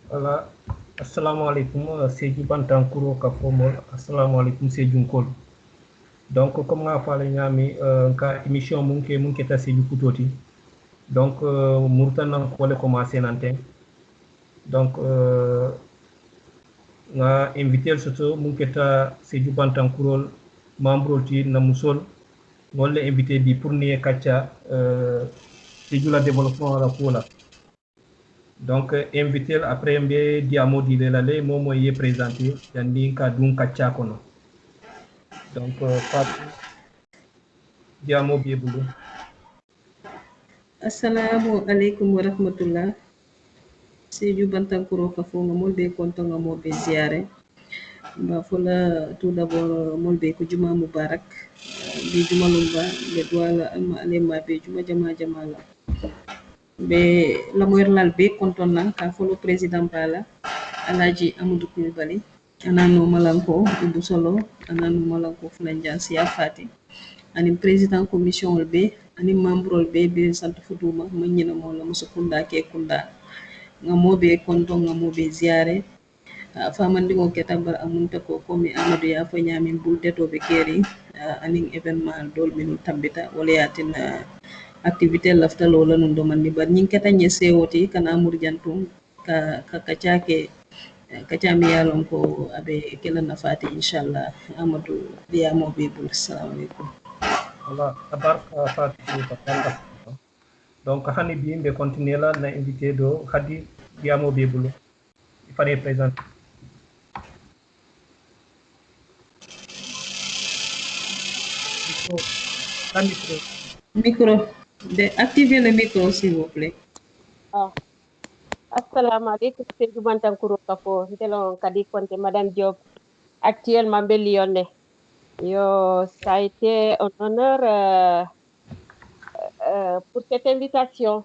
Voilà. Assalamu alaikum, c'est Bantankuro Kafomol. Assalamu alaikum, c'est Junkol. Donc, comme on a parlé, ka émission munke ta c'est Kutoti. Donc, Mourtanan Kole commencé nantin. Donc, nga invité surtout munke ta c'est Bantankuro, membre ti na musol. Nous l'avons invité pour nous kacha c'est la développement la pola. Donc, invité après mbe diamo di lale momo ye présenté yandi ka dun kacha kono. Donc, Fatou diamo biebulu. Assalamu alaikum wa rahmatullah. Seju Bantankuro Kafo ngomol be konto ngamo be ziare. Ba fola tout d'abord mol be ko juma mubarak. Bi juma lumba be douala alma alema be juma jamala. Be lamoyer lal be konto nan ka folo président bala Alaji Amadou Coulibaly anano malanko Ibou Solo anano malanko Fulanjan Siya Fati ani président commission be ani membre be sante futuma manyina mo la musukunda ke kunda ngamobe konto ngamobe ziare famandi ngo ketabar amunta ko komi Amadou ya fa nyami bulde to be keri ani événement dol minu tambita wala yatin activité lafta lola non do manni bar nyin keta nyesewoti kana murjantum ka kachake kachami yalon ko abe kala nafati inshallah Amadou dia mo bibul assalamu alaikum. Voilà, tabarka Fatou tabarka. Donc, hani bimbe continuer là na invité do hadi diamo biebulu. Il fallait présenter. Micro. Activez le micro s'il vous plaît. Assalamu alaikum, c'est Bantankuro Kafo. Ntelon kadi konte Madame Diop, actuellement Lyonnais. Yo, ça a été un honneur pour cette invitation.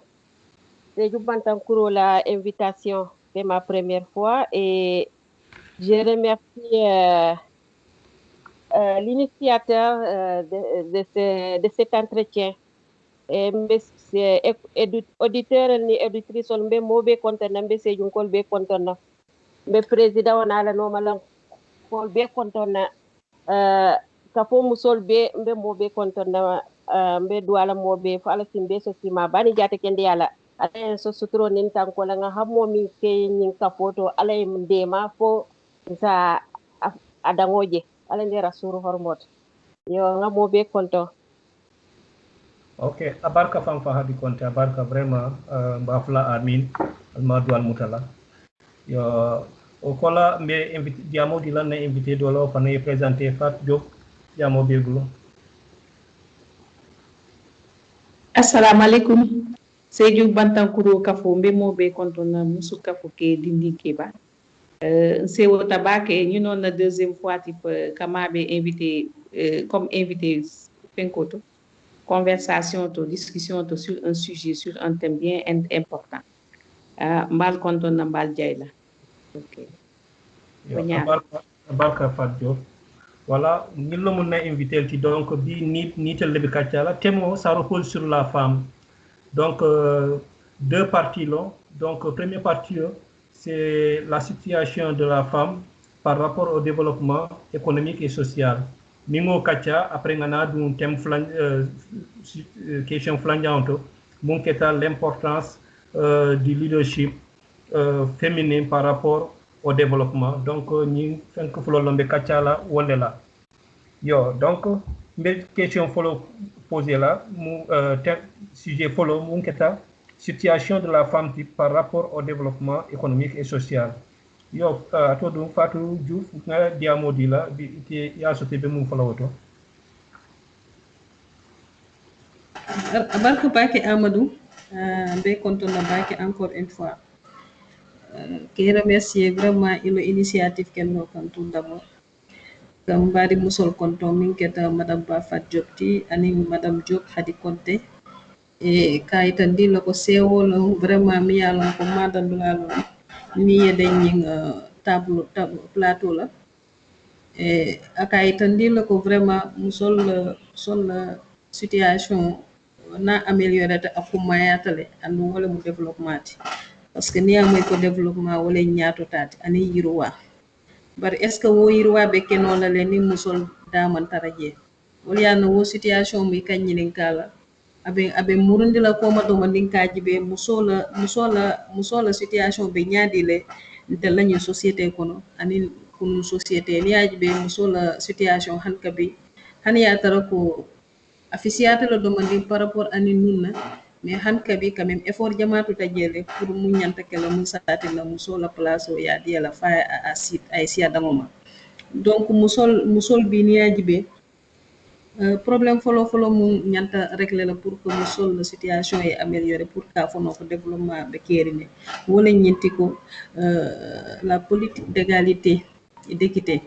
C'est Bantankuro la invitation, c'est ma première fois et je remercie l'initiateur de cet entretien. Et auditeur ni auditrice on be mobe kontona be sejun kol be kontona be président on ala no malan kol be kontona kafo musol be mobe kontona be duala mobe fa ala simbe so sima bani jate kende ala ala so sutro nin tanko la nga hammo mi ke nyin kafoto ala ndema fo sa adangoje ala ndera suru hormot yo nga mobe konto. Ok, abarka fanfa hadi konte abarka vraiment mbafla amin almadu almutala. Yo okola mbe invité diamo di lan na invité dolo fa ne présenter Fat Diop diamo biebulu. Assalamu alaikum. Seju Bantankuro Kafo mbe mobe kontona musu kafo ke dindi keba. C'est au tabac et nous on la deuxième fois type kamabe invité comme invité Penkoto. Conversation, discussion sur un sujet, sur un thème bien important. Mbal konton na mbal jayla. Ok. Abarka Fadio. Voilà, nous l'avons invité donc ni tel le kachala thème ça repose sur la femme. Donc deux parties là. Donc première partie c'est la situation de la femme par rapport au développement économique et social. Mingo kacha après ngana dun thème question flangeante mon keta l'importance du leadership féminin par rapport au développement. Donc ni fenk fulo lombe kacha la wonde la yo donc mes question follow poser là mon sujet follow mon keta situation de la femme par rapport au développement économique et social. Yo to dum Fatou Diouf nga diamo di la bi ite ya sote be mum fala woto Abarka bake Amadou be konton na bake encore une fois ke remercier vraiment ilo initiative ken no kan tout d'abord kam mbadi musol konton min keta madame Ba Fat Diop ti ani madame Diop Hadi Konte e kayitandi lako sewolo vraiment mi yalon ko madandulalo mi yede ñing table plateau la e akayitandi lako vraiment musol sol situation na améliorer ta akumayatale andu wala mu développement ti parce que ni amoy ko développement wala ñaato tati ani yiruwa bari est ce que wo yirwa be keno la le ni musol daman taraje wala yana wo situation mi kanyinin kala abe murundi la ko ma do mandin kaji be musola situation be nyaadi le de lañu société kono ani kunu société ni aji be musola situation hanka bi han ya tara ko afisiata la do mandin par rapport ani nunna mais hanka bi quand même effort jamaatu tajele pour mu ñanta kala mu saati la musola place o ya di la fa a site ay sia damoma donc musol bi ni aji be problème folo mu ñanta régler la pour que musol la situation est améliorée pour ka fono ko développement be kérine wala ñenti ko la politique d'égalité et d'équité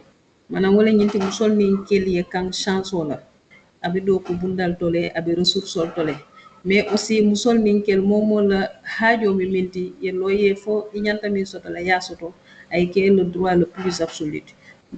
manam wala ñenti musol ni keliye kan chance wala abe do ko bundal tole abe ressource tole mais aussi musol ninkel momo la hajo mi minti ye loye fo inyanta min soto la ya soto ay ke le droit le plus absolu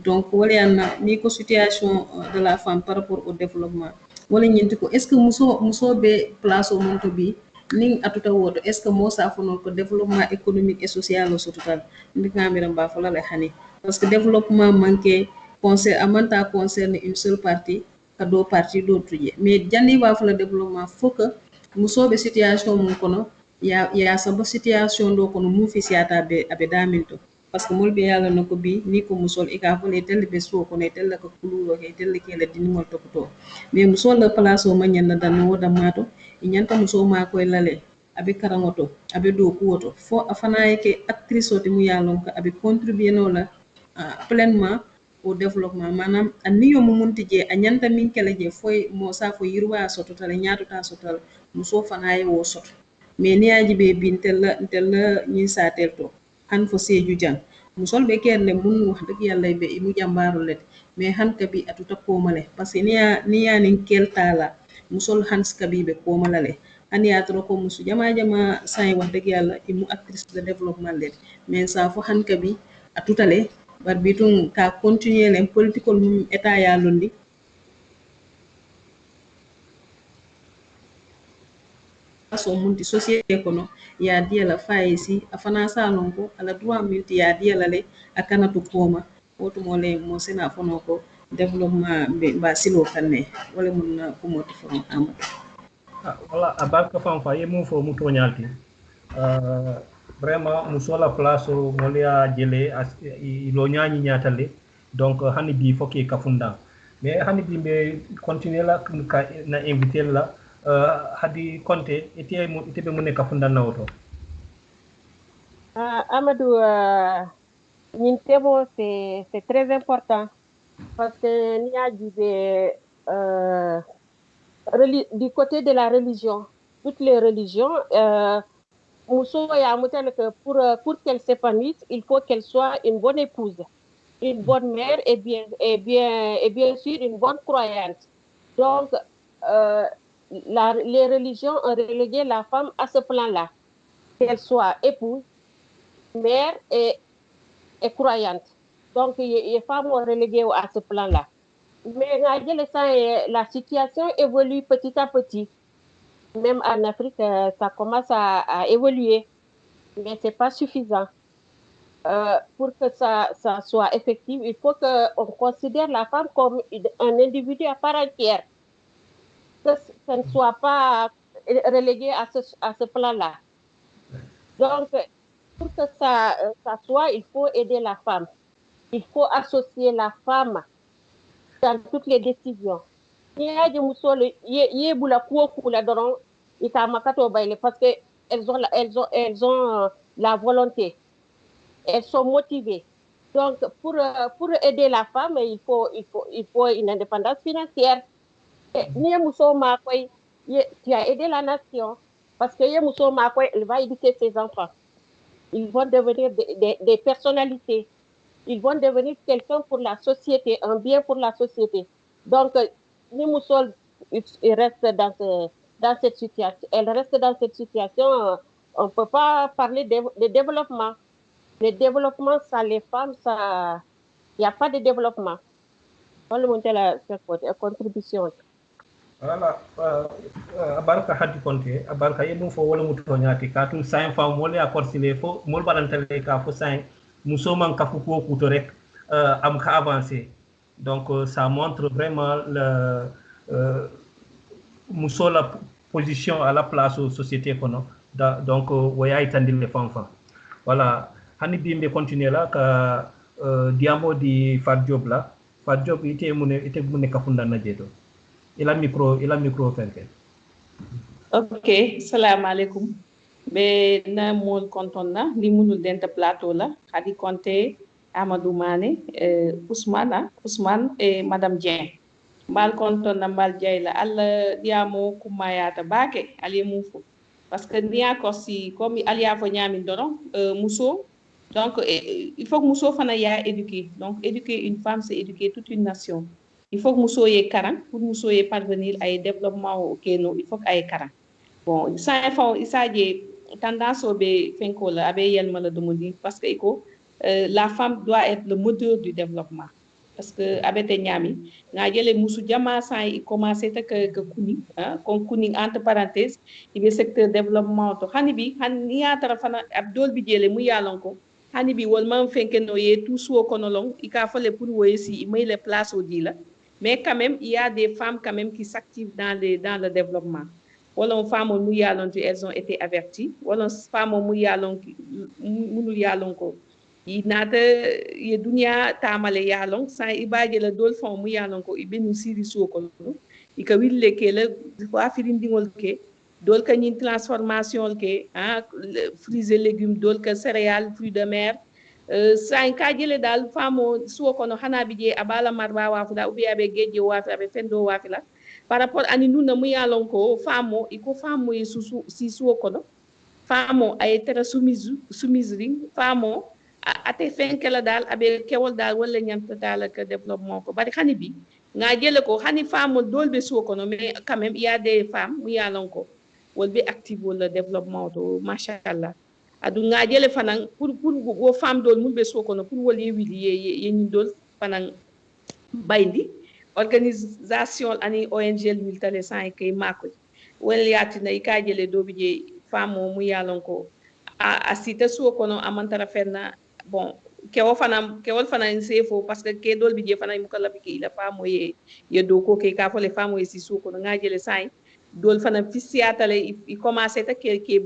donc wala yana ni ko situation de la femme par rapport au développement wala ñenti ko est ce que muso be place au monto bi ning atuta wodo est ce que mo sa fono ko développement économique et social au total ndi ngamira ba fa la hani parce que développement manqué concerne une seule partie ka do partie d'autres mais jandi ba fa la développement faut que musoɓe situation mum kono ya sabo situation ɗo kono mufisiyata aɓe damin to par ce que molɓe yala no ko bi ni ko musol ika fole telle ɓe suwo kono e telle ko kululo ke telle kela dinimol tokoto mais musol la place o mañanna danno wodamma to e ñanta muso ma koye lale aɓe karaŋo to aɓe dow kuwo to fo a fana yeke actrice ote mu yalon ko aɓe contribuer no la pleinement au développement manam a niyo mu munti je a ñanta min kele je foy mo sa fo yirwa soto tala ñaatota sotal muso fana ye wo soto mais ni aji be bin tella ñi satel to han fo seju jang musol be kerne mun wax deug yalla be imu jambaru let mais han kabi atuta ko male parce que ni ya nin keltala musol hans kabi be ko malale han ya tro ko musu jama say wax deug yalla imu actrice de développement let mais sa fo han kabi atutale bar bitun ka continuer len political état ya londi so munti société kono ya dia la faisi afana salon ko ala droit minti ya dia la le akana to koma woto mo le mo sena fono ko développement be ba silo kanne wala mun ko mo to fono am wala abaka fam fa yemu fo mu toñalti vraiment mu sola place mo le a jele lo ñañi ñatale donc hani bi foki kafunda mais hani bi be continuer la na inviter la Hadi Konte ite be mun ka funda na woto Amadou c'est très important parce que ni a du côté de la religion toutes les religions muso ya mutane que pour qu'elle s'épanouisse il faut qu'elle soit une bonne épouse une bonne mère et bien sûr une bonne croyante donc les religions ont relégué la femme à ce plan-là, qu'elle soit épouse, mère et croyante. Donc, les femmes ont relégué à ce plan-là. Mais la situation évolue petit à petit. Même en Afrique, ça commence à évoluer, mais ce n'est pas suffisant. Pour que ça soit effectif, il faut qu'on considère la femme comme un individu à part entière. Que ça ne soit pas relégué à ce plan-là. Donc, pour que ça soit, il faut aider la femme. Il faut associer la femme dans toutes les décisions. Parce qu'elles ont la volonté. Elles sont motivées. Donc, pour aider la femme, il faut une indépendance financière. Tu as aidé la nation parce que elle va éduquer ses enfants. Ils vont devenir des personnalités. Ils vont devenir quelqu'un pour la société, un bien pour la société. Donc, Nimoussol, il reste dans cette situation. Elle reste dans cette situation. On ne peut pas parler de développement. Le développement sans les femmes, ça, il n'y a pas de développement. On le monter la contribution. Voilà, abarka hadi konte abarka yedum fo wala muto nyati katum sain fa mole akor sile fo mol balantale ka fo sain muso man ka fu ko kuto rek am ka avancer. Donc ça montre vraiment le muso la position à la place aux sociétés kono donc waya itandil les femmes. Voilà, hani bimbe continuer là ka diamo di Fat Job la Fat Job ite mune kafunda na jeto. Il a micro fenke. Ok, salam alaikum. Be na mon konton na li munul denta plateau la Khady Konté, Amadou Mané, Ousmane et Madame Dieng. Mbal konton na mbal jay la alla diamo kumayata bake ali mufu parce que niya ko si comme alia fo nyami doron muso donc il faut que muso fana ya éduquer. Donc éduquer une femme c'est éduquer toute une nation. Il faut que muso ye karan pour muso ye parvenir à développement au keno il faut que ay karan. Bon ça faut isaje tendance au be fenko la abe yelma la demandi parce que la femme doit être le moteur du développement. Parce que abete nyami nga jele musu jama sa i commencé ta que kuni kon kuni entre parenthèses ibe secteur développement to hani bi han ya tara fana abdol bi jele mu yalon ko hani bi wol man fenke no ye tout so kono long i ka fale pour woyer si may les places au dit là mais quand même il y a des femmes quand même qui s'activent dans le développement wala femme mu yalon elles ont été averties wala femme mu yalon munu yalon ko inata ye dunia tamale yalong sa ibaje la dol fon mu yalong ko ibenu siri soko ika wille ke la wa firindingol ke dol ka ñin transformation ke fruits et légumes dol ka céréales fruits de mer sa ka jele dal famo soko no hana bije abala marba wa fuda ubi abe geje wa fi abe fendo wa fi la par rapport ani nuna mu yalong ko famo iko famo yi susu si soko no famo ay tera soumise ring famo ate fenkela dal abe kewol dal wala nyanta dal ka développement ko bari xani bi nga jele ko xani femme dolbe soko no mais quand même il y a des femmes mu yalon ko wolbe active wala développement to machallah adu nga jele fanan pour wo femme dol mulbe soko no pour wol yewili ye ñi dol fanan bayndi organisation ani ONG militale san kay mako wala yatina ka jele do bi je femme mu yalon ko a sita soko no amantara fenna bon kewol fana sefo parce que ke dol bi je fana mu kala bi ki la famo ye do ko ke ka fo le famo ye si soko no ngajele sai dol fana fisiatale i commencer ta ke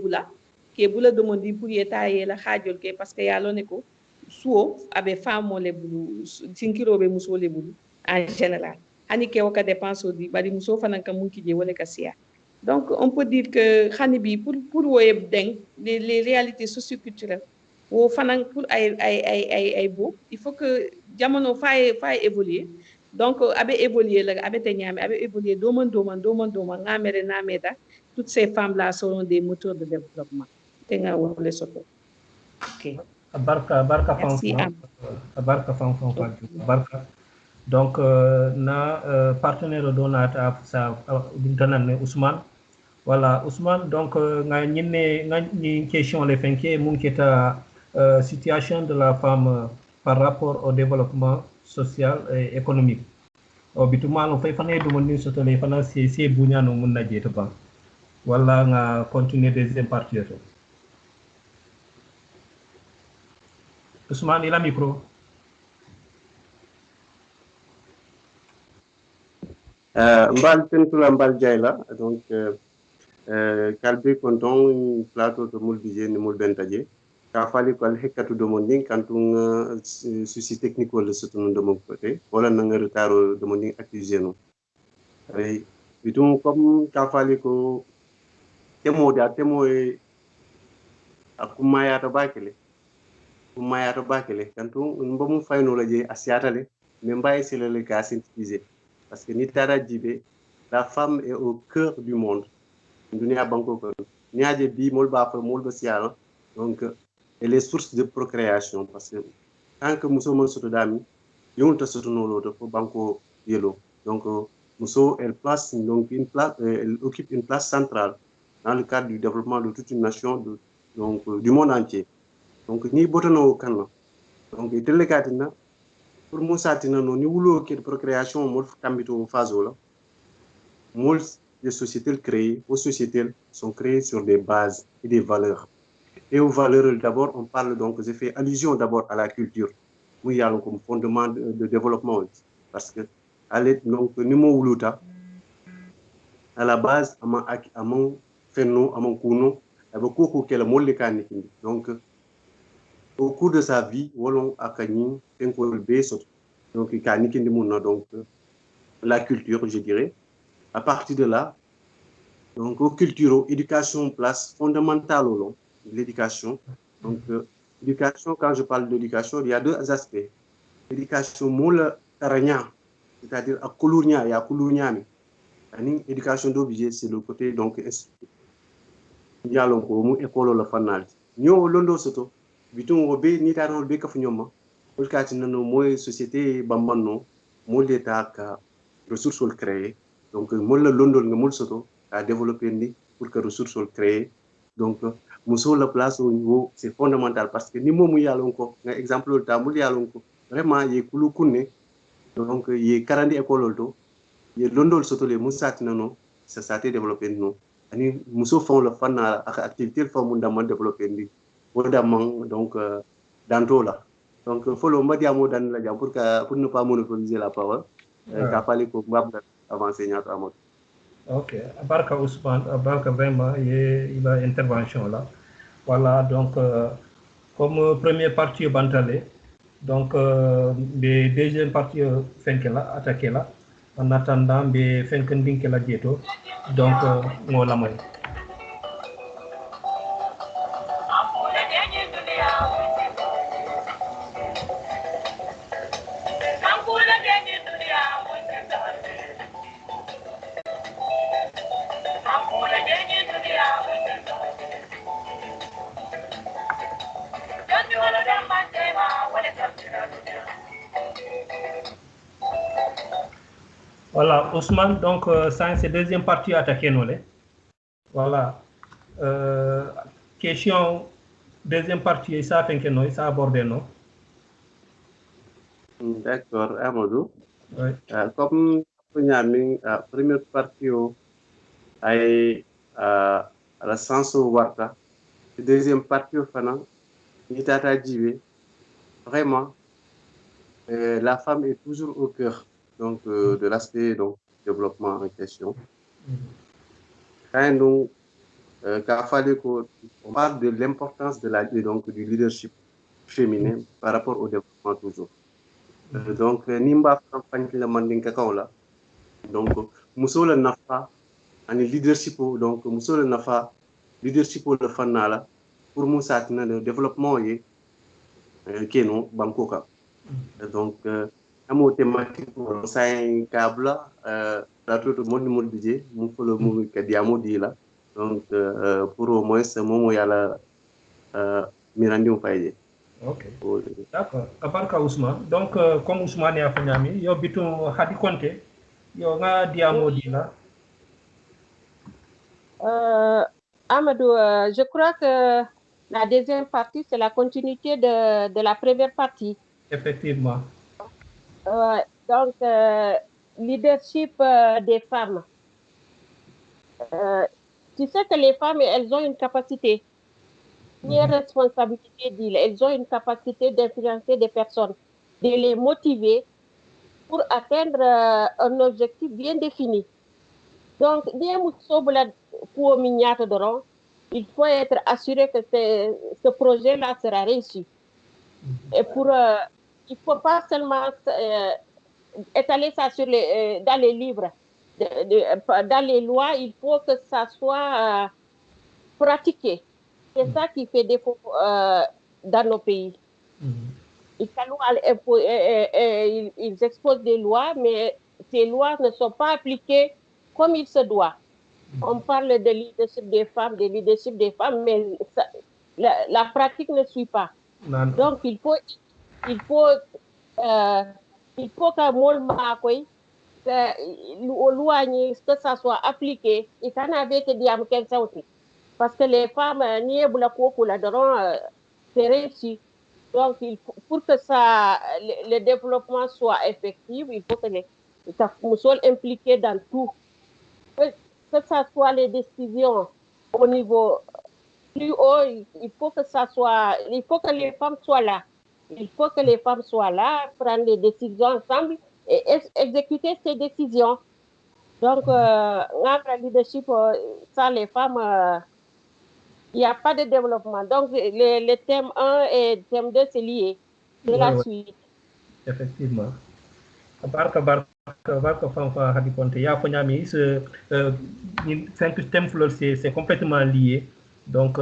bula demandi pour yeta ye la hajol ke parce que ya lo ne ko suo abe famo le bulu sinkiro be muso le bulu en général hani ke waka dépense di bari muso fana ka munki je wala ka sia. Donc on peut dire que xani bi pour woye deng les réalités socioculturelles wo fanan pour ay beau il faut que jamono fay évoluer donc abe évoluer la abe te ñame abe évoluer doman ngamere nameda toutes ces femmes là seront des moteurs de développement te nga wole soto. OK barka fam barka donc na partenaire donata sa dintanan Ousmane. Voilà, Ousmane, donc, une question les finqués, situation de la femme par rapport au développement social et économique. Habituellement, on fait faire demander ce que les femmes c'est bougnant au monde n'agit pas. Voilà, on a continué deuxième partie. Ousmane, il a micro. Mbal pentula mbal jayla donc kalbe konton plateau to mulbije ni mulbentaje ka fali ko hekkatu do mondin kantung souci technique wala sutun do mon côté wala nanga retard do mondin accusé no ay bitum comme ka fali ko temo e akumayata bakele kantung mbamu fayno la je asiatale mais mbaye c'est le cas synthétisé parce que nitara djibé la femme est au cœur du monde dunia banko ko niaje bi mol ba fa mol ba siala donc et les sources de procréation. Parce que tant que nous sommes sur le donc, Mousso, elle occupe une place centrale dans le cadre du développement de toute une nation, du monde entier. Donc, ni botono kanna. Donc, il est pour Moussa Tinano, ni woulo de procréation, mol tambito fazola. Molles des sociétés créées, aux sociétés sont créées sur des bases et des valeurs. Et aux valeurs, d'abord, on parle donc, j'ai fait allusion d'abord à la culture. Oui, il y a comme fondement de développement. Parce que, donc, à la base, à mon fenno, à mon kouno, donc, au cours de sa vie, Wolon Akani, donc, donc, la culture, je dirais. À partir de là, donc, au culture, éducation, place fondamentale au l'éducation. Donc, éducation, quand je parle d'éducation, il y a deux aspects. L'éducation moule taranya, c'est-à-dire à Koulounia et à Koulounia. L'éducation d'objet, c'est le côté donc il y a l'onko école le fanal. Nyo londo soto, bitum obe ni tarol be kafunyoma. Ulkati nano moy société bambano, mol d'état ka ressources créées. Donc mol londo nga mol soto à développer ni pour que ressources créées. Donc muso la place au niveau c'est fondamental parce que ni momu yalonko nga exemple ta mul yalonko vraiment ye kulu kunne donc ye 40 école to ye londol soto le musati nano ça ça développé no ani muso font le fan activité font mundama développé ndi wodamang donc danto là donc follow madiamo dan la jam pour ne pas monopoliser la parole qu'a parlé ko mbab avancer ñato amot. Ok, Barka Ousmane, Barka vraiment, il y a une intervention là. Voilà, donc, comme première partie Bantale, donc, les deuxième partie Fenkela, attaqué là, en attendant, les Fenkendinke la dieto, donc, on la main. Voilà, Ousmane, donc, ça, c'est deuxième partie attaquée, nous, voilà. Question, deuxième partie, ça fait que nous, ça abordé, non? D'accord, Amadou. Oui. Comme première partie, à la sens au Warta, deuxième partie, vraiment, la femme est toujours au cœur donc, de l'aspect développement en question. Quand nous, on parle de l'importance du leadership féminin par rapport au développement toujours. Donc, Nimba le Mandinka Kaola. Donc, Moussoula Nafa, un leadership, donc, Moussoula Nafa, leadership le Fanala, pour Moussa, le développement, Keno, Bangkoka. Donc, amo thématique ça un câble plateau de monde budget mon faut le mot que diamo dit là donc pour au moins ce moment il y a la mirandi on paye. Ok, d'accord. Abarka Ousmane, donc comme Ousmane est à Fanyami, yo bitum hadi konte, yo nga diamo dit là. Amadou, je crois que la deuxième partie, c'est la continuité de la première partie. Effectivement. Donc, leadership des femmes. Tu sais que les femmes, elles ont une capacité, une responsabilité, elles ont une capacité d'influencer des personnes, de les motiver pour atteindre un objectif bien défini. Donc, il faut être assuré que ce projet-là sera réussi. Et il ne faut pas seulement étaler ça dans les livres, dans les lois, il faut que ça soit pratiqué. C'est ça qui fait défaut dans nos pays. Ils exposent des lois, mais ces lois ne sont pas appliquées comme il se doit. On parle de leadership des femmes, mais la pratique ne suit pas. Non. Donc il faut que mol makoy loi que ça soit appliqué et qu'on avait que diam ken sauti parce que les femmes ni bula ko la doron c'est réussi. Donc pour que ça le développement soit effectif, il faut que les soient impliqués dans tout, que ça soit les décisions au niveau plus haut, il faut que les femmes soient là. Il faut que les femmes soient là, prendre des décisions ensemble et exécuter ces décisions. Donc, notre leadership, sans les femmes, il n'y a pas de développement. Donc, le thème 1 et le thème 2, c'est lié. C'est la suite. Effectivement. Barka fanfa hadi konte ya ko nyami ce 5 thèmes c'est complètement lié. Donc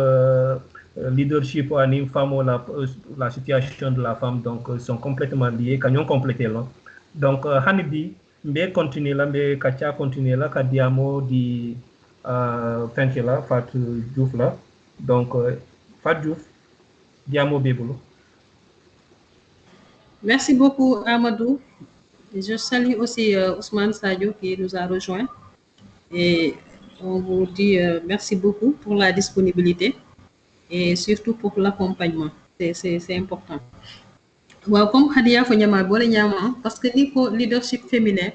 leadership ani femme la situation de la femme donc sont complètement liés kanyon complété là. Donc hanibi mbe continuer là mbe kacha continuer là ka diamo di fenke là Fatou Diouf là. Donc Fatou Diouf diamo bebulo. Merci beaucoup Amadou. Je salue aussi Ousmane Sadio qui nous a rejoint et on vous dit merci beaucoup pour la disponibilité et surtout pour l'accompagnement. C'est important. Waaw comme Hadia fo ñama bolé ñama parce que niko leadership féminin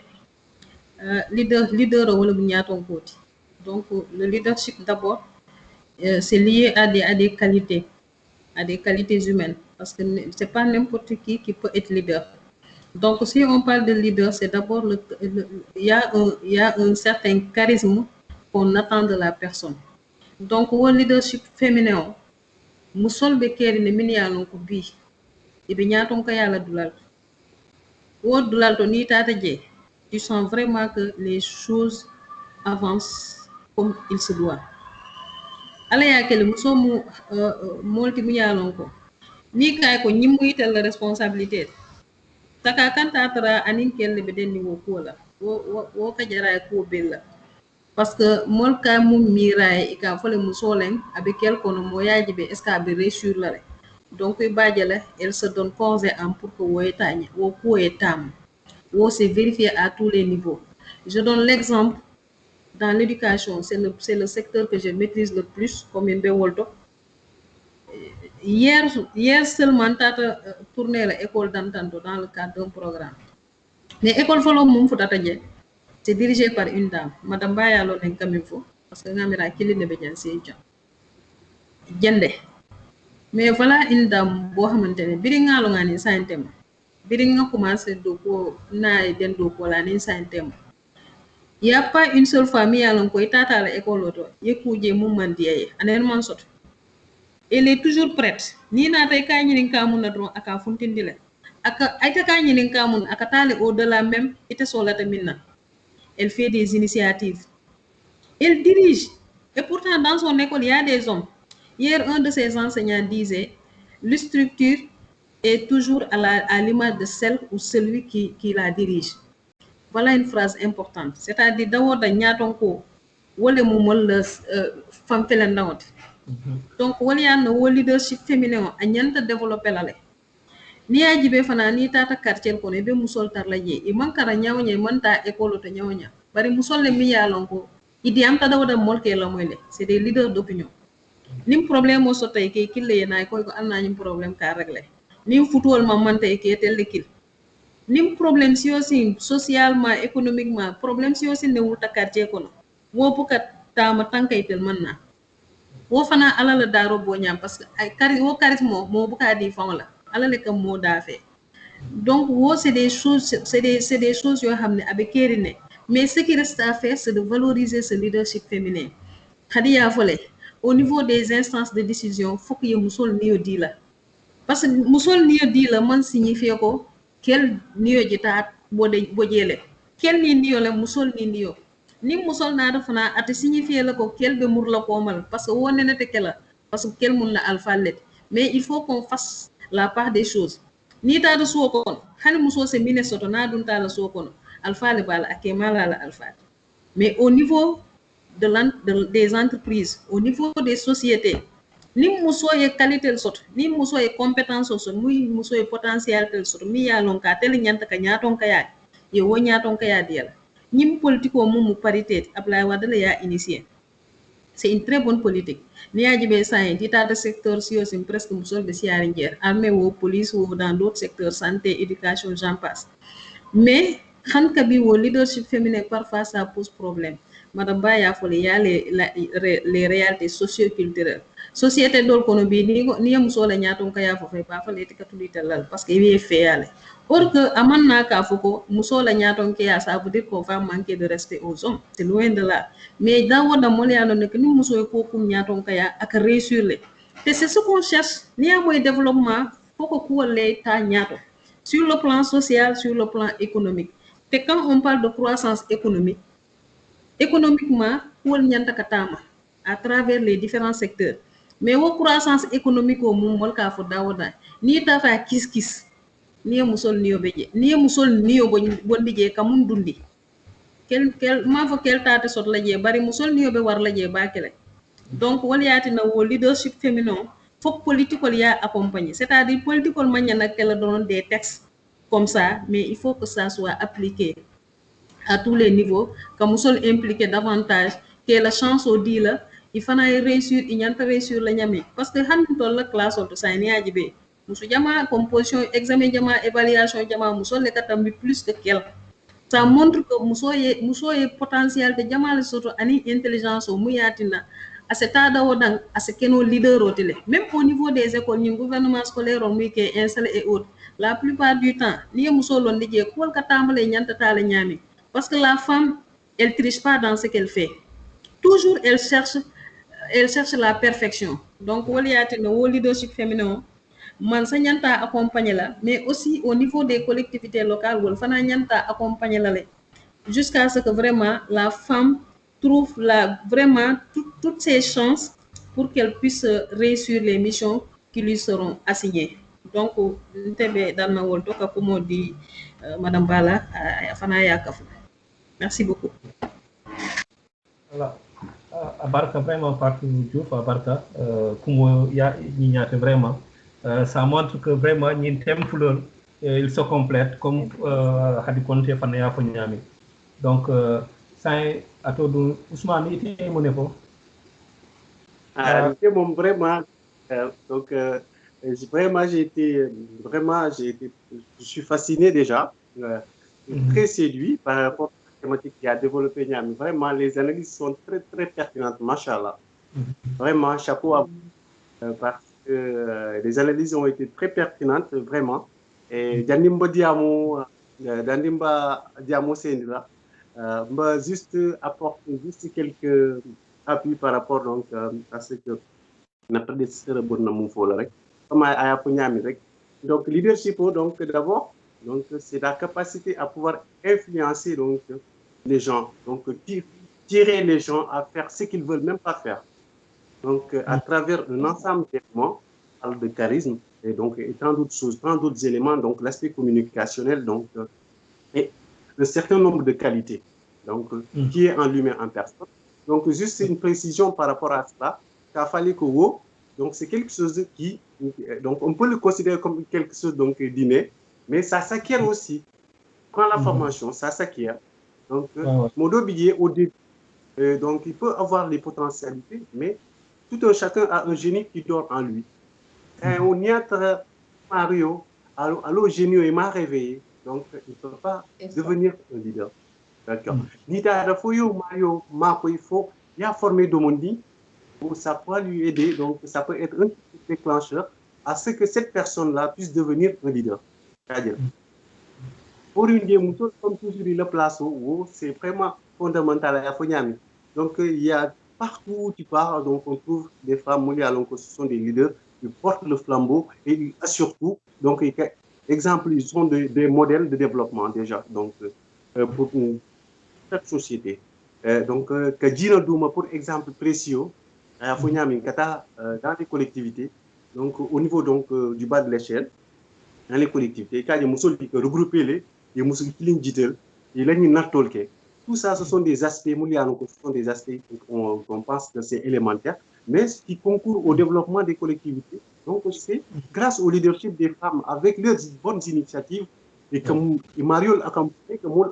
leader wala bu ñaaton koti. Donc le leadership d'abord c'est lié à des qualités humaines parce que c'est pas n'importe qui peut être leader. Donc, si on parle de leader, c'est d'abord il y a un certain charisme qu'on attend de la personne. Donc, le leadership féminin, musol be keri ne mini yalon ko bi e be nyaton ka yala dulal wo dulal to ni tata je tu sens vraiment que les choses avancent comme il se doit. Ala ya kele muso mu molti mu yalon ko ni kay ko nyimu itel la responsabilité taka kanta tara anin kelle be denni wo kola wo ka jara ko bella parce que mol ka mu miraay e ka fole mu solen abe kel kono mo yaaji be est ce que be réussir la donc e badjala elle se donne congé en pour que wo etagne wo ko etam wo c'est vérifié à tous les niveaux. Je donne l'exemple dans l'éducation, c'est le secteur que je maîtrise le plus comme Mbe Woldo. Hier seulement, tata tourné l'école d'Antanto dans le cadre d'un programme. Mais l'école Follow Moum Foutataje, c'est dirigé par une dame, Madame Baya Lonen Kamifo, parce que Namira Kili Nebedian Seja. Gende. Mais voilà une dame, Bohamantene, Biringa Longani Saint-Thème. Biringa commence doko na den doko la ni Saint-Thème. Il n'y a pas une seule famille à l'encoï tata à l'école, il y a un sot. Elle est toujours prête. Ni na tay ka ñini kamun na dron aka funtindi le. Aka ayta ka ñini kamun aka tale au-delà même ite solata minna. Elle fait des initiatives. Elle dirige. Et pourtant dans son école il y a des hommes. Hier un de ses enseignants disait la structure est toujours à l'image de celle ou celui qui la dirige. Voilà une phrase importante. C'est-à-dire d'abord da ñaton ko wole mu mol fam felen ndawot. Donc wole ya no leadership féminin a ñanta développer la le. Ni ya jibe fana ni tata quartier ko ne be musol tar la je e man kara ñawñe man ta école to ñawña. Bari musol le mi ya lon ko idi am ta dawda mol ke la moy le. C'est des leaders d'opinion. Nim problème o so tay ke kille na ko amna ñim problème ka régler. Nim futol ma man tay ke tel kil. Nim problème si aussi socialement économiquement problème si aussi ne wuta quartier kono wo buka tama tankay tel manna wo fana ala la daro bo ñam parce que ay charisme mo buka di fon la ala le kam mo da fait donc wo c'est des choses c'est des choses yo xamné avec kérine mais ce qui reste à faire c'est de valoriser ce leadership féminin khadiya volé au niveau des instances de décision faut que musol niyo di la parce que musol niyo di la man signifie ko quel niyo jita bojele quel ni niyo la musol ni niyo ni musol na da fana ate signifier la ko quel be mur la ko mal parce que wonne na te kala parce que quel mun la alphabet mais il faut qu'on fasse la part des choses ni ta do so ko hani muso se Minnesota na dun ta la so ko alphabet bala akemala la alphabet mais au niveau des entreprises au niveau des sociétés ni muso ye qualité soto ni muso ye compétence soto muy muso ye potentiel soto mi ya lon ka tel nyanta ka nyaton ka ya ye wo nyaton ka ya dial ñim politique o mu parité Ablaye Wade la ya initié c'est une très bonne politique ni ya jibe sain d'état de secteur si aussi presque musol be siari njer armée ou police ou dans d'autres secteurs santé éducation j'en passe mais xan ka bi wo leadership féminin parfois ça pose problème madame Baya Fole y a les réalités socioculturelles société dol kono bi ni muso la ñaton ka ya fo fay pa fa le tikatulita lal parce que il fait yale or que amanna ka foko muso la ñaton ke ya ça veut dire qu'on va manquer de respect aux hommes c'est loin de là mais dans wona mo ya no nek ni muso ko kum ñaton ka ya ak réussir le c'est ce qu'on cherche ni ya moy développement foko ko le ta ñato sur le plan social sur le plan économique et quand on parle de croissance économique économiquement wol ñanta ka tama à travers les différents secteurs mais wo croissance économique o mum mol ka fo dawoda ni ta fa kiss ni musol niyo beje ni musol niyo bondi je kamun dundi kel ma fo kel tata sot la je bari musol niyo be war la je bakele donc wol yati na wo leadership féminin faut political ya accompagner c'est-à-dire political man nak kel don des textes comme ça mais il faut que ça soit appliqué à tous les niveaux que musol impliquer davantage que la chance au dit là il faut réussir il y a réussir la ñami parce que han tol la classe auto sa ni ajibe musu jama composition examen jama évaluation jama musol le katam plus que quel ça montre que muso ye potentiel de jama le soto ani intelligence o muyatina à cet âge wodan à ce que nos leaders otele même au niveau des écoles ni gouvernement scolaire on muy ke installé et autres la plupart du temps ni muso lon dije ko ka tamale ñanta tala ñami parce que la femme elle triche pas dans ce qu'elle fait toujours elle cherche la perfection donc waliati no leadership féminin man sa ñanta accompagner la mais aussi au niveau des collectivités locales wol fana ñanta accompagner la jusqu'à ce que vraiment la femme trouve vraiment toutes ses chances pour qu'elle puisse réussir les missions qui lui seront assignées donc ntebe dans ma wol toka comme dit madame Bala fana yakafu merci beaucoup voilà abarka vraiment partout Diouf abarka kumo ya ñiñate vraiment ça montre que vraiment ñin templol il se complète comme hadi konté fana ya fo ñami donc sai atodu Ousmane ite mo ne ko c'est bon vraiment donc vraiment je suis fasciné déjà très séduit par rapport thématique qui a développé Niami. Vraiment, les analyses sont très, très pertinentes, machallah. Vraiment, chapeau à vous, parce que les analyses ont été très pertinentes, vraiment. Et Dandimba Diamo Sendila, juste apporter juste quelques appuis par rapport donc, à ce que notre prédécesseur Bournamou Folorek, comme à Niami. Donc, leadership, donc, d'abord, donc, c'est la capacité à pouvoir influencer donc, les gens, donc tirer les gens à faire ce qu'ils ne veulent même pas faire. Donc, à travers un ensemble d'éléments, on parle de charisme et donc et tant d'autres choses, tant d'autres éléments, donc l'aspect communicationnel, donc et un certain nombre de qualités, donc qui est en lui-même en personne. Donc, juste une précision par rapport à cela, qu'il fallait que donc c'est quelque chose qui, donc on peut le considérer comme quelque chose donc d'inné, mais ça s'acquiert aussi. Prends la formation, ça s'acquiert. Donc, Modo Billet, au début, donc il peut avoir les potentialités, mais tout un chacun a un génie qui dort en lui. Et on y a Mario, alors génie il m'a réveillé, donc il ne peut pas devenir un leader. D'accord. Nida Mario, Marco, il y a formé Domondi, où ça peut lui aider, donc ça peut être un déclencheur à ce que cette personne-là puisse devenir un leader. C'est-à-dire, pour une des moutons, comme toujours, le place où c'est vraiment fondamental à Fonyami. Donc, il y a partout où tu pars, donc on trouve des femmes, ce sont des leaders qui portent le flambeau et surtout, donc, exemple, ils sont des modèles de développement déjà, donc, pour cette société. Donc, Kadjina Douma, pour exemple précieux, à Fonyami, dans les collectivités, donc au niveau donc, du bas de l'échelle, dans les collectivités, quand il y a regrouper les tout ça, ce sont des aspects, ce sont des aspects qu'on pense que c'est élémentaire, mais qui concourt au développement des collectivités. Donc, c'est grâce au leadership des femmes, avec leurs bonnes initiatives, et que Mario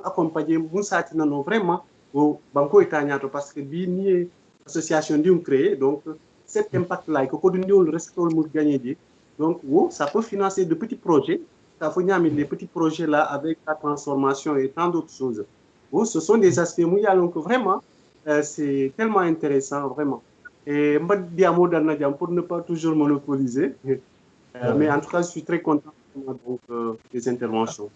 accompagné Moussa Tinano vraiment au Banco Itaniato, parce que l'Association association d'une créée, donc cet impact-là, que le reste de gagner. Donc, ça peut financer de petits projets, ça peut des petits projets-là avec la transformation et tant d'autres choses. Ce sont des aspects donc vraiment, c'est tellement intéressant, vraiment. Et pour ne pas toujours monopoliser, mais en tout cas, je suis très content donc, des interventions.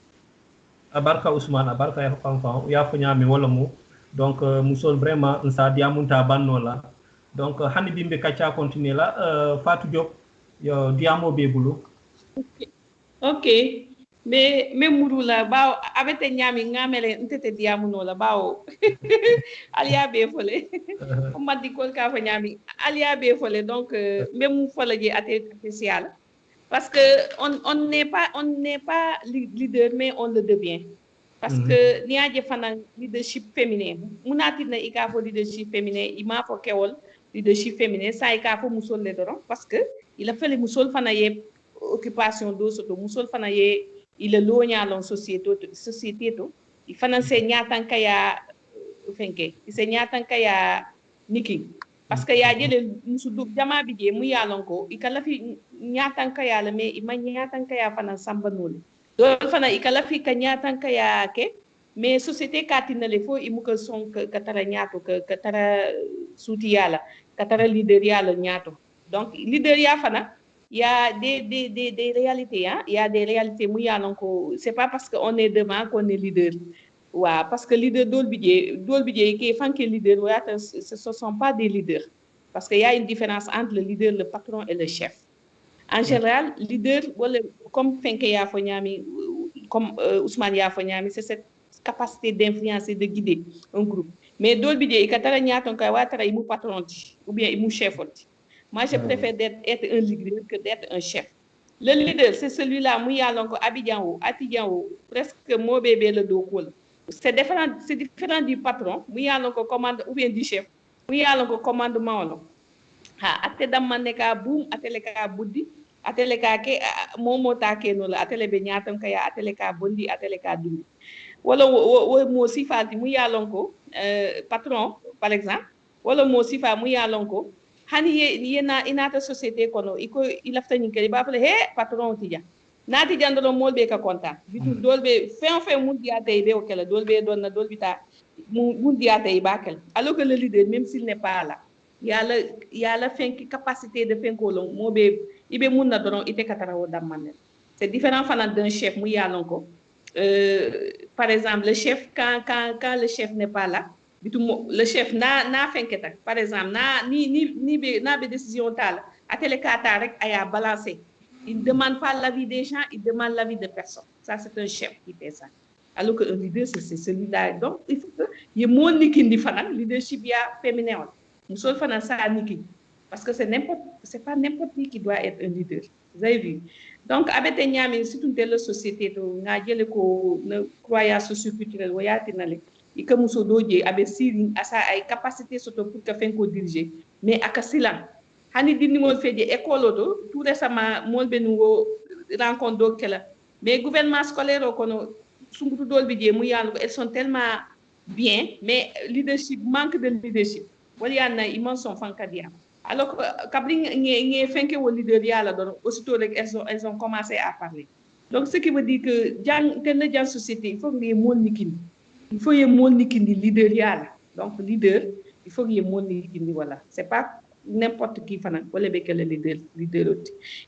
Abarka Ousmane, abarka ya fanfan, ya fanya mi wala mu. Donc, musol vraiment, nsa diamunta banno la. Donc, hani bimbe kacha continuer là, Fatou Diop, yo diamo bebulu. Ok. Mais murula bao abete nyami ngamele ntete diamuno la bao alia be fole on m'a dit ka fa nyami alia be fole donc même fola je spécial parce que on n'est pas leader mais on le devient parce que niaje fana leadership féminin munati na ika fo leadership féminin ima fo kewol leadership féminin ça ika fo musol le doron parce que il a fait les musol fana ye occupation do soto musol fana ye il est loin à la société to il faut n'enseigner nyatan kaya fenke il se nyatan kaya niki parce que ya jele musudu jama bije mu yalon ko ikala fi nyatan kaya la mais ima nyatan kaya fana samba noli do fana ikala fi ka nyatan kaya ke mais société katina le fo imu ko son ka tara nyato ka tara suti yala ka tara leader yala nyato donc leader ya fana il y a des réalités, hein? Il y a des réalités. C'est pas parce qu'on est devant qu'on est leader. Ouais, parce que leader d'Olbidje, qui est fan qui est leader, ouais, ce ne sont pas des leaders. Parce qu'il y a une différence entre le leader, le patron et le chef. En général, leader, comme Fenke Yafonyami, comme Ousmane Yafonyami, c'est cette capacité d'influencer, de guider un groupe. Mais d'Olbidje, il y a un patron ou bien un chef. Moi, je préfère être un leader que d'être un chef. Le leader, c'est celui-là, Abidjan, presque mon bébé le dos. C'est différent du patron, commande ou bien du chef. Commandement. Atedam maneka boom, ateleka budi, ateleka ke momo take no la atelebe nyatam kaya ateleka bondi, ateleka dumi. Wala mo sifati mu yalonko patron par exemple, wala mo sifa mu yalonko hani ye na inata société kono iko ilafta nyinke ba fele he patron tija nati jandolo molbe ka konta bitu dolbe fin mun diate be o kala dolbe don na dolbita mun diate e bakel alors que le leader même s'il n'est pas là il y a la fin capacité de fin kolon mobe ibe mun na don ite katara o damane c'est différent fanat d'un chef mu yalonko par exemple le chef quand le chef n'est pas là le chef na fenketak par exemple na be décision tal atele kata rek aya balancer il ne demande pas l'avis des gens, il demande l'avis de personne. Ça c'est un chef qui fait ça. Alors que un leader c'est celui-là. Donc il faut que y ait mon nikindi fanan leadership ya féminin. Musol fanan ça niki parce que c'est pas n'importe qui doit être un leader. Vous avez vu. Donc abete nyami si toute telle société to nga jele ko na croyance socioculturelle wayati nale ika muso doje abe siri asa ay capacité soto pour que fen ko diriger mais akasilan hani dindi mol feje école to tout récemment mol benugo rencontre do kala mais gouvernement scolaire o kono sungutu dolbi je mu yalla elles sont tellement bien mais leadership manque de leadership wali yana imon son fankadia alors que kabling ngi fenke wo leader yalla don aussitôt elles ont commencé à parler donc ce qui veut dire que jang tel jang société il faut ngi mon nikini il faut y mon nikini leader yalla donc leader il faut y mon nikini voilà c'est pas n'importe qui fanan wala be le leader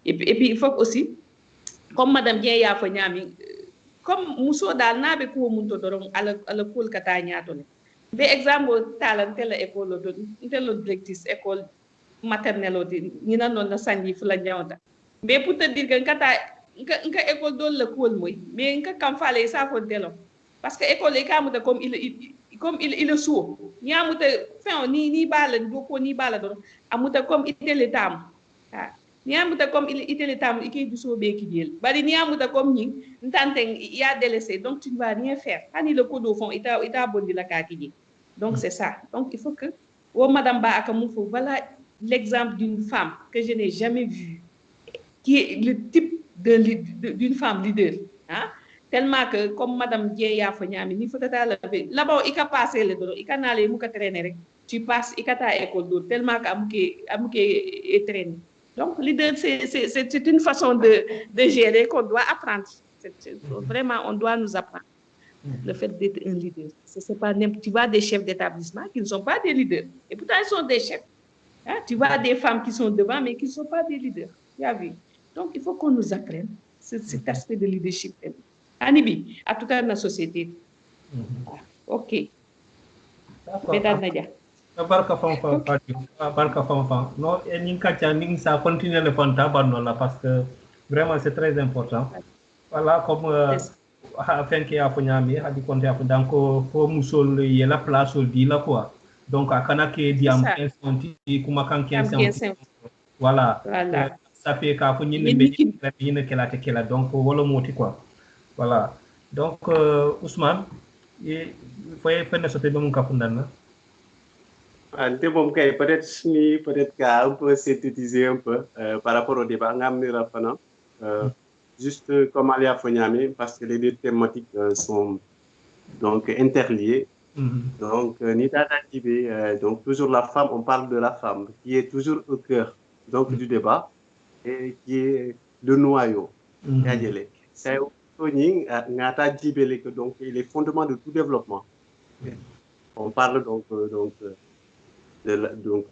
et puis il faut aussi comme madame Dieng ya fa ñami comme muso dal nabe ko munto doron ala kol kata ñaato le be exemple talan tele école do tele directrice école maternelle di ni nan non na sanji fu la ñawta mais pour te dire que nka école do la kol moy mais nka kam falé sa fo delo parce que école e kamu de comme il suo ñamuta fin ni bala do ko ni bala do amuta comme itele tam ñamuta comme itele tam ikay du so be ki jël bari ñamuta comme ñi ntante ya délaissé donc tu ne vas rien faire ani le code au fond ita bondi la ka ki donc c'est ça donc il faut que wo madame ba aka mu fo voilà l'exemple d'une femme que je n'ai jamais vue, qui est le type d'une femme leader. Hein? Tellement que, comme Madame Dieya Fanyami, il faut là-bas, il a passé le dos, il a allé, il a traîné, tu passes, il a ta école d'eau, tellement qu'il est traîné. Donc, leader, c'est une façon de gérer qu'on doit apprendre. Vraiment, on doit nous apprendre le fait d'être un leader. C'est pas tu vois des chefs d'établissement qui ne sont pas des leaders. Et pourtant, ils sont des chefs. Hein? Tu vois des femmes qui sont devant, mais qui ne sont pas des leaders. Tu as vu? Donc, il faut qu'on nous apprenne cet aspect de leadership. Anibi, à tout à la société. OK. D'accord. Barka Fanfan. Non, et ça continue le fanta parce que vraiment c'est très important. Voilà, comme afin qu'il y a Fanyami, a dit qu'on a donc faut musol y la place au dit là quoi. Donc à Kanake diam 15 centimes, Kumakan 15 centimes. Voilà. Ça fait qu'à Fanyami, donc voilà moti quoi. Voilà. Donc Ousmane, il faut faire ce que nous avons peut-être qu'à un peu synthétiser un peu par rapport au débat. Juste comme Alia Fonyami, parce que les deux thématiques sont donc interliées. Donc, donc toujours la femme, on parle de la femme, qui est toujours au cœur donc, du débat et qui est le noyau. C'est donc il est fondement de tout développement. On parle donc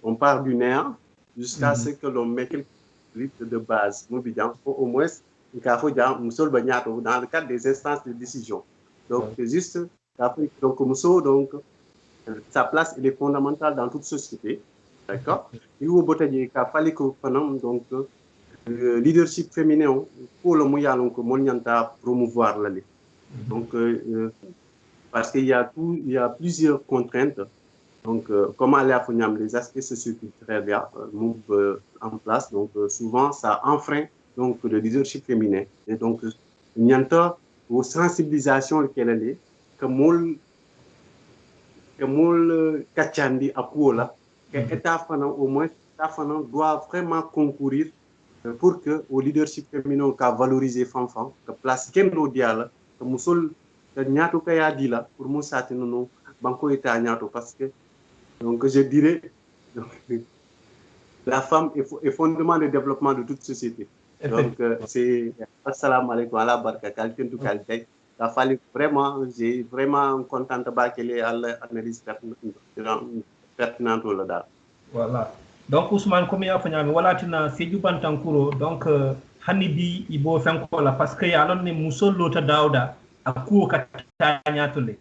on part du néant jusqu'à ce que l'on met quelques rythmes de base. Au moins, dans le cadre des instances de décision. Donc, c'est juste, donc, sa place elle est fondamentale dans toute société. D'accord? Il fallait que donc, le leadership féminin, pour le moyen promouvoir la donc, parce qu'il y a plusieurs contraintes. Donc, comme Alia Fonyam, les aspects socioculturels en place, donc souvent ça enfreint donc le leadership féminin. Et donc, il y a une sensibilisation qu'elle est, que moul kachandi apuola, que l'État au moins doit vraiment concourir pour que au leadership féminin qu'a valorisé femmes, que place kendo diala, que musol nyaato kaya dila pour mu satino banko eta nyaato parce que donc, je dirais, la femme est fondement de développement de toute société. Donc, c'est assalamu alaikum ala barka kalkin tu kaltay. Il fallait vraiment, j'ai vraiment content de qu'elle ait l'analyse pertinente là. Voilà. Donc, Ousmane, comme il y a fait, voilà, tu n'as c'est du bantankuro. Donc, Hanibi, il faut faire quoi parce qu'il y a un muso l'autre dauda à court katanyatole.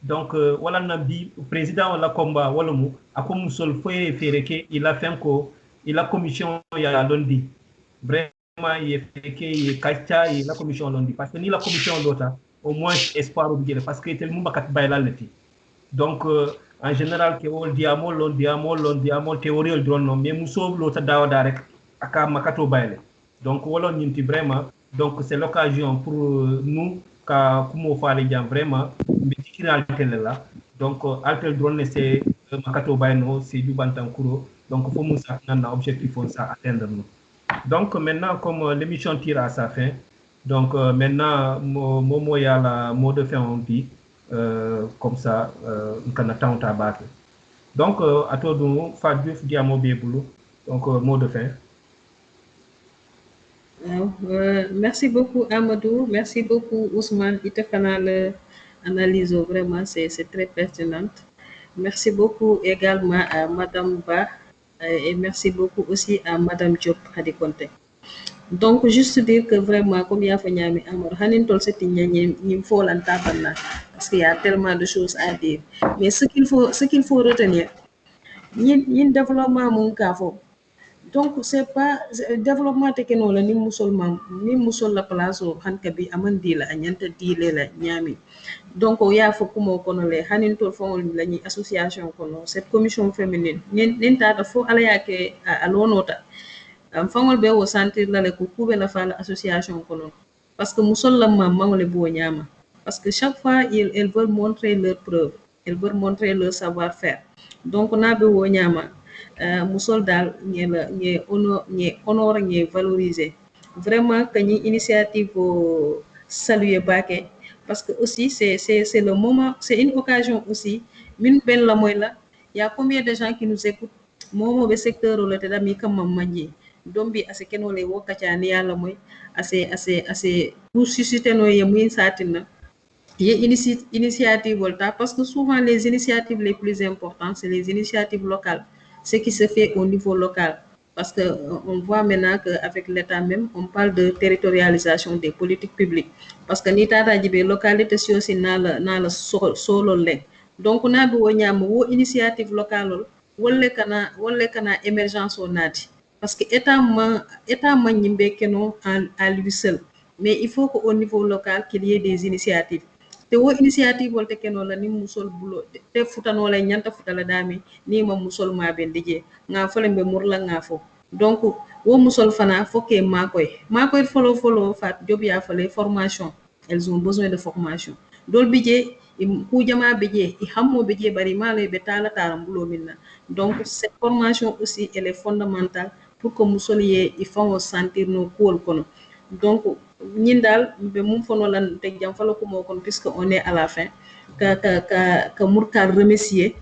Donc wala na bi président wala combat wala mu akom sol foye fereke il a fait ko il a commission ya londi vraiment il fait que il kacha il la commission londi parce que ni la commission lota au moins espoir au parce que tel mumba kat bayla lati donc en général que on diamo théorie le drone mais muso lota dawada rek aka makato bayle donc wala ñinti vraiment donc c'est l'occasion pour nous ka kumo faale jam vraiment là. Donc, Altel Drone, c'est Makato Baino, c'est du Bantankuro. Donc, il faut que nous objectif ça atteindre nous. Donc, maintenant, comme l'émission tire à sa fin, donc maintenant, Momo y a la mot de fin, on dit, comme ça, on attend ta base. Donc, à toi de nous, Fadjuf Diamo Béboulou, donc mot de fin. Merci beaucoup, Amadou. Merci beaucoup, Ousmane. Il te fait analyse vraiment, c'est très pertinente. Merci beaucoup également à Madame Ba et merci beaucoup aussi à Madame Diop Hadikonte. Donc, juste dire que vraiment, comme il y a fait Amadou, parce qu'il y a tellement de choses à dire. Mais ce qu'il faut retenir, il y a un développement mon cas. Donc c'est pas développement technologique ni musul la place o han kabi amandi la anyanta dile la nyami donc ya fo kumo kono le hanin to fongol la ni association kono cette commission féminine nin tata fo ala yake alonota am fongol be wo sentir la le ko kube la fa la association kono parce que musul la mamma le bo nyama parce que chaque fois elles veulent montrer leur preuve elles veulent montrer leur savoir-faire donc na be wo nyama musol dal ñe honor ñe valoriser vraiment que ñi initiative saluer baké parce que aussi c'est le moment, c'est une occasion aussi min ben la moy la il y a combien de gens qui nous écoutent momo be secteur le te dami kam mamanje dombi ase keno le wokacha ni yalla moy assez pour susciter no ye muy satina ye initiative volta parce que souvent les initiatives les plus importantes c'est les initiatives locales ce qui se fait au niveau local parce que on voit maintenant qu'avec l'État même on parle de territorialisation des politiques publiques parce que ni tata jibe localité si aussi na la solo le donc na bi wo ñam wo initiative locale wolle kana émergence o nati parce que état ma ñimbe keno à lui seul mais il faut qu'au niveau local qu'il y ait des initiatives te wo initiative wolte keno la ni musol bulo te futano la ñanta futala dami ni ma musol ma ben dije nga fole be murla nga fo donc wo musol fana foké makoy follow fat job ya fale formation elles ont besoin de formation dol bije ku jama bije i hammo bije bari malay be tala taram bulo minna donc cette formation aussi elle est fondamentale pour que musol ye il faut sentir no kool kono donc ñin dal be mum fono lan te jam fala ko mo kon puisque on est à la fin ka murkal remercier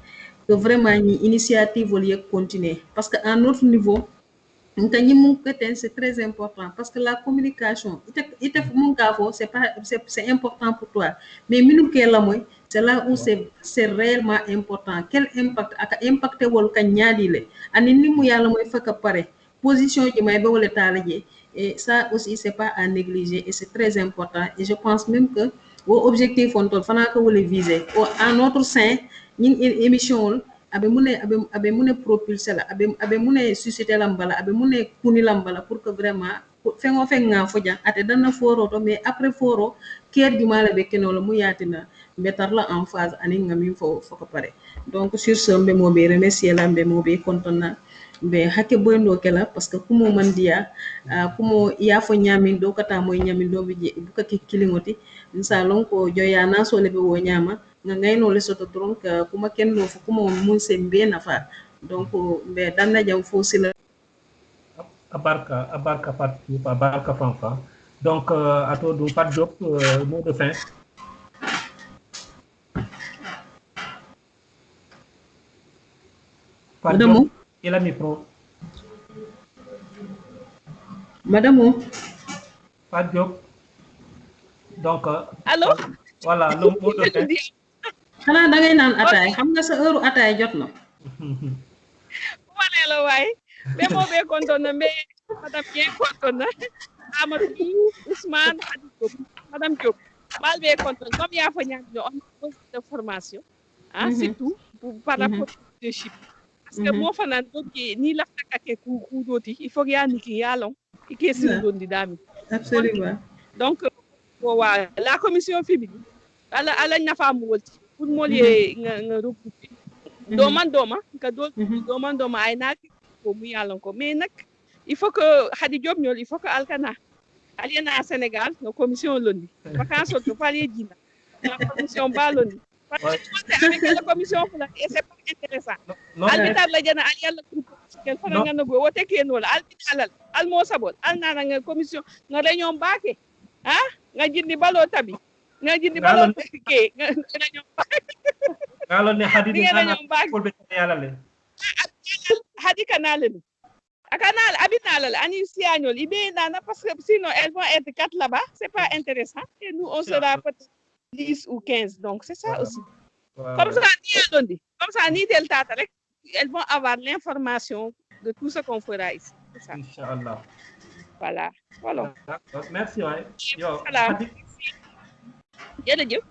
que vraiment ni initiative lié continuer parce que à notre niveau c'est très important parce que la communication c'est important pour toi mais c'est là où c'est réellement important quel impact aka impacté wol ka ñaadile ani ni mu yalla moy faka paré position ji may be wala tala ji et ça aussi c'est pas à négliger et c'est très important et je pense même que vos objectifs on tol fana ko wala viser en notre sein ñing émission abe mune propulser la abe mune susciter lambala abe mune kuni lambala pour que vraiment fengo fenga foja ate dana foro to mais après foro ker du mala be kenolo mu yatina metar la en phase ani ngami fo ko pare donc sur ce mbe mo be remercier la mbe mo be contona be hakke boyndo kala parce que kumo mandia kumo ya fo nyami do kata moy nyami do bi bu ka kilingoti nsalon ko joyana so lebe wo nyama nga ngayno le soto donc kuma kenno fu kuma mun sembe nafa donc be danna jam fo sila abarka parti abarka fanfa donc ato do pas job mot de fin madame il a micro madame pas job donc allô voilà le mot de fin xana da ngay nan atay xam nga sa heure atay jotna wala la way be mo be kontona be madame ye kontona Amadou Ousmane Hadidou madame Diop mal be kontona comme ya fa ñaan ñu on de formation c'est tout par rapport au leadership parce que mo fa nan doki ni la takake ku doti il faut ya niki yalon ike sin dondi dami absolument donc la commission féminine ala nafa mo wolti pour mo lié nga recouper doma ka do doma ay nak ko mu yalon ko mais nak il faut que Hadi Diop ñol il faut que alkana aliena Sénégal no commission londi vacances to fali dina la commission ba londi parce que avec la commission pour et c'est pas intéressant albitar la jana al yalla groupe ken fana nga no go wote ken wala albitalal al mo sabol al nana nga commission nga réunion baake nga jindi balo tabi nga jindi balo ke nga réunion ngalo ne Hadi dina ko be yalla le Hadi kanale akanal abinal ani siagnol ibe nana parce que sinon elles vont être 4 là-bas c'est pas intéressant et nous on sera peut-être 10 ou 15 donc c'est ça aussi comme ça ni londi comme ça ni del tata rek elles vont avoir l'information de tout ce qu'on fera ici c'est ça inchallah voilà merci ouais yo Hadi jërëjëf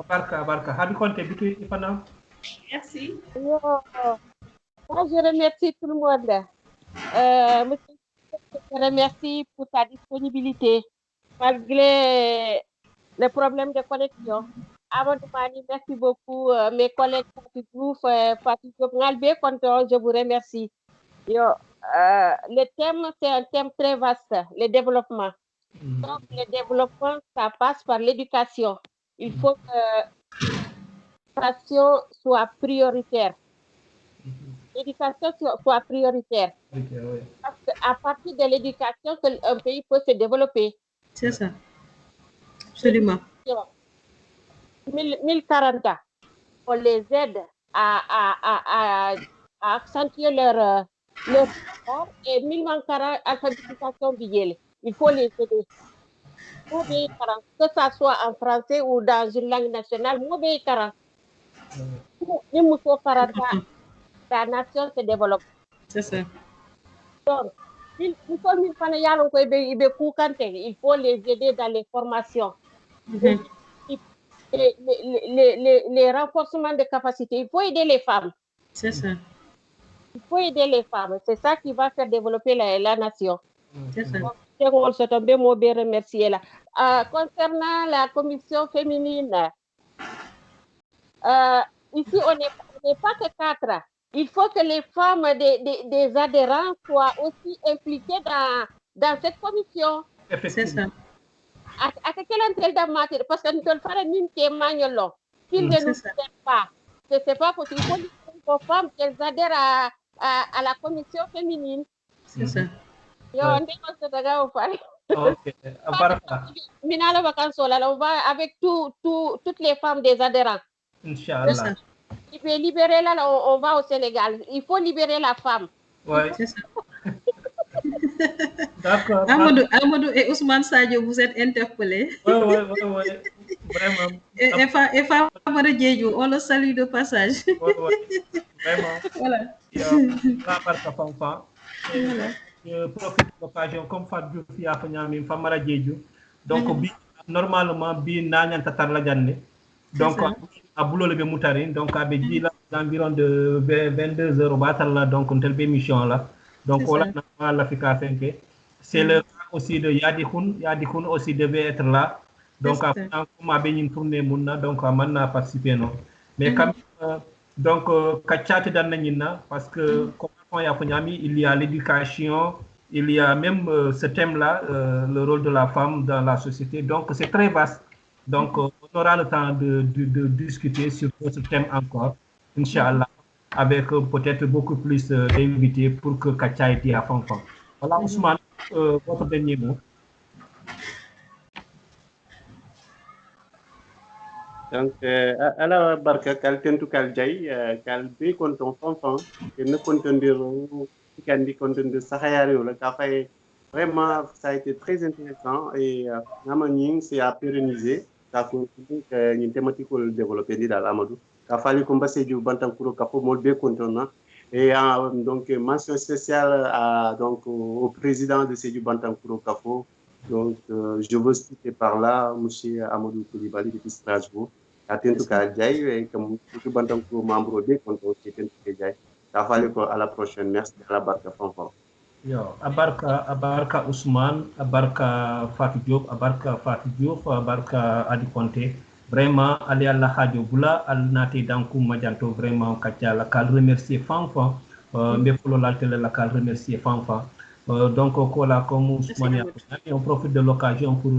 barka Hadi Konté bitu ifana merci moi je remercie tout le monde monsieur, je remercie pour ta disponibilité malgré les problèmes de connexion. Amadou Mani, merci beaucoup. Mes collègues Fatou Diouf, Fatou Diop Ngalbe, je vous remercie. Le thème, c'est un thème très vaste, le développement. Donc, le développement, ça passe par l'éducation. Il faut que l'éducation soit prioritaire. l'éducation soit prioritaire. Ok, oui. Parce qu'à partir de l'éducation, un pays peut se développer. C'est ça. Absolument. 1040 ans, on les aide à accentuer leur savoir et 1040 alphabétisation biguel. Il faut les aider. Que ça soit en français ou dans une langue nationale, la nation se développe. C'est ça. Donc, il faut les aider dans les formations. Les renforcements de capacités. Il faut aider les femmes. C'est ça. Il faut aider les femmes. C'est ça qui va faire développer la nation. C'est ça. Remercier là. Concernant la commission féminine, ici, on n'est pas que 4. Il faut que les femmes des adhérents soient aussi impliquées dans cette commission. C'est ça. À quel endroit d'amateur? Parce que nous devons faire une témoignage. S'ils ne nous aident pas, ce n'est pas possible. Il faut dire aux femmes qu'elles adhèrent à la commission féminine. C'est ça. Yo, on va avec toutes les femmes des adhérents. Inch'Allah. Il faut libérer là, on va au Sénégal. Il faut libérer la femme. Ouais. C'est ça. D'accord. Amadou et Ousmane Sadio, vous êtes interpellés. Oui. Vraiment. Et Famara Diédhiou, on le salue de passage. Oui. Vraiment. Voilà. Je profite de l'occasion comme Fatou Diouf a fait Famara Diédhiou. Donc, normalement, Nanya Tatar la Janne. Donc, à Boulot le Moutari, donc à Bédi, environ de 22 heures au Batal, donc on telle émission là. Donc, on a l'Africa 5. C'est le cas aussi de Yadikoun aussi devait être là. Donc, comme a béni tourné Mouna, donc à Manna participé. Non. Mais quand donc, Kachate Dananina, parce que comme il y a l'éducation, il y a même ce thème-là, le rôle de la femme dans la société. Donc, c'est très vaste. Donc, on aura le temps de discuter sur ce thème encore, Inch'Allah, avec peut-être beaucoup plus d'invités pour que Kacha ait à fond. Voilà, Ousmane, votre dernier mot. Donc, ala barka kal tentu kal jay kal be konton fanfan et ne contenir kandi contenir sahayari wala ka fay vraiment ça a été très intéressant et namani c'est à pérenniser ça continue une thématique pour développer dit dans Amadou ka fali ko mbassé du bantankuro ka fo mol be konton et donc mention spéciale à donc au président de Sédhiou Bantankuro Kafo. Donc, je veux citer par là M. Amadou Koulibaly depuis Strasbourg. Attentu ka jay et comme tout Bantankuro membre de contre Attentu ka jay. Ça fallait à la prochaine. Merci à la barka fanfan. Yo, abarka Ousmane, abarka Fatou Diop, abarka Adi Conté. Vraiment, allez à la radio Boula, al nati dankou majanto vraiment kachala kal remercier fanfan. Mais pour la télé la kal remercier fanfan. Donc, comme Ousmane, on profite de l'occasion pour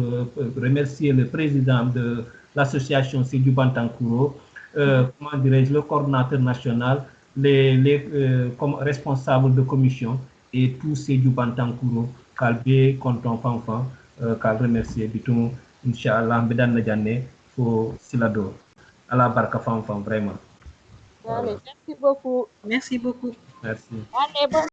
remercier le président de l'association Sédhiou Bantankuro, comment dirais-je, le coordinateur national, les comme responsables de commission et tous Sédhiou Bantankuro, Kalbe, Konton Fanfan, Kal remercier Bitou, Inch'Allah, Mbedan Nadjane, pour Silado. À la barka Fanfan, vraiment. Allez, merci beaucoup. Merci beaucoup. Merci. Allez, bon.